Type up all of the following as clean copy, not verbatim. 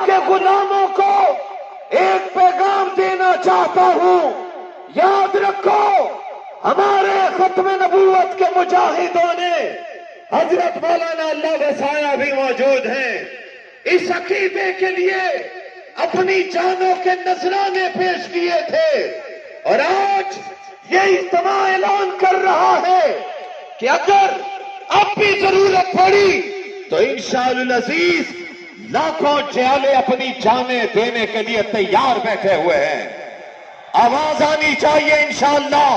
کے غلاموں کو ایک پیغام دینا چاہتا ہوں، یاد رکھو ہمارے ختم نبوت کے مجاہدوں نے، حضرت مولانا اللہ وسایہ بھی موجود ہیں، اس عقیدے کے لیے اپنی جانوں کے نذرانے پیش کیے تھے، اور آج یہ اجتماع اعلان کر رہا ہے کہ اگر اب بھی ضرورت پڑی تو انشاءاللہ العزیز لاکھوں جیالے اپنی جانیں دینے کے لیے تیار بیٹھے ہوئے ہیں۔ آواز آنی چاہیے انشاءاللہ،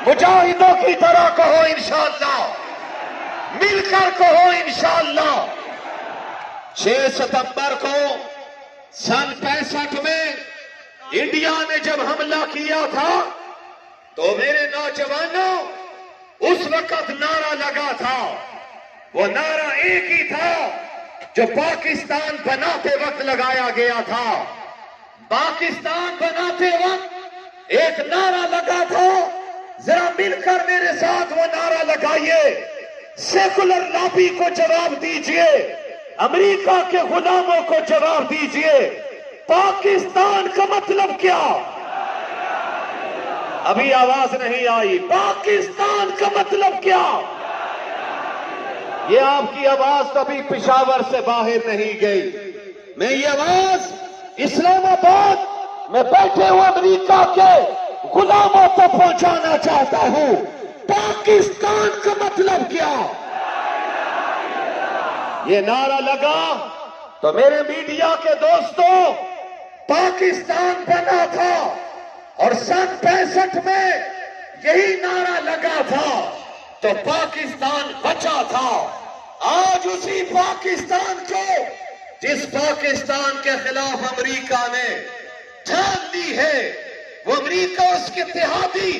مجاہدوں کی طرح کہو انشاءاللہ، مل کر کہو انشاءاللہ۔ 6 ستمبر کو سن 65 میں انڈیا نے جب حملہ کیا تھا تو میرے نوجوانوں اس وقت نعرہ لگا تھا، وہ نعرہ ایک ہی تھا جو پاکستان بناتے وقت لگایا گیا تھا۔ پاکستان بناتے وقت ایک نعرہ لگا تھا، ذرا مل کر میرے ساتھ وہ نعرہ لگائیے، سیکولر لابی کو جواب دیجئے، امریکہ کے غلاموں کو جواب دیجئے، پاکستان کا مطلب کیا؟ ابھی آواز نہیں آئی، پاکستان کا مطلب کیا؟ یہ آپ کی آواز کبھی پشاور سے باہر نہیں گئی، میں یہ آواز اسلام آباد میں بیٹھے ہوئے امریکہ کے غلاموں کو پہنچانا چاہتا ہوں۔ پاکستان کا مطلب کیا؟ یہ نعرہ لگا تو میرے میڈیا کے دوستوں، پاکستان بنا تھا اور سن 65 میں یہی نعرہ لگا تھا تو پاکستان بچا تھا۔ آج اسی پاکستان کو، جس پاکستان کے خلاف امریکہ نے جان لی ہے، وہ امریکہ اس کے اتحادی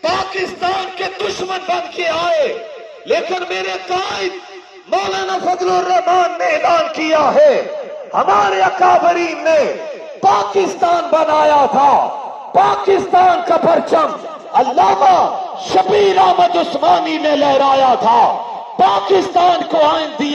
پاکستان کے دشمن بن کے آئے، لیکن میرے قائد مولانا فضل الرحمان نے اعلان کیا ہے، ہمارے اکابرین نے پاکستان بنایا تھا، پاکستان کا پرچم علامہ شبیر احمد عثمانی نے لہرایا تھا، پاکستان کو آئین دیا۔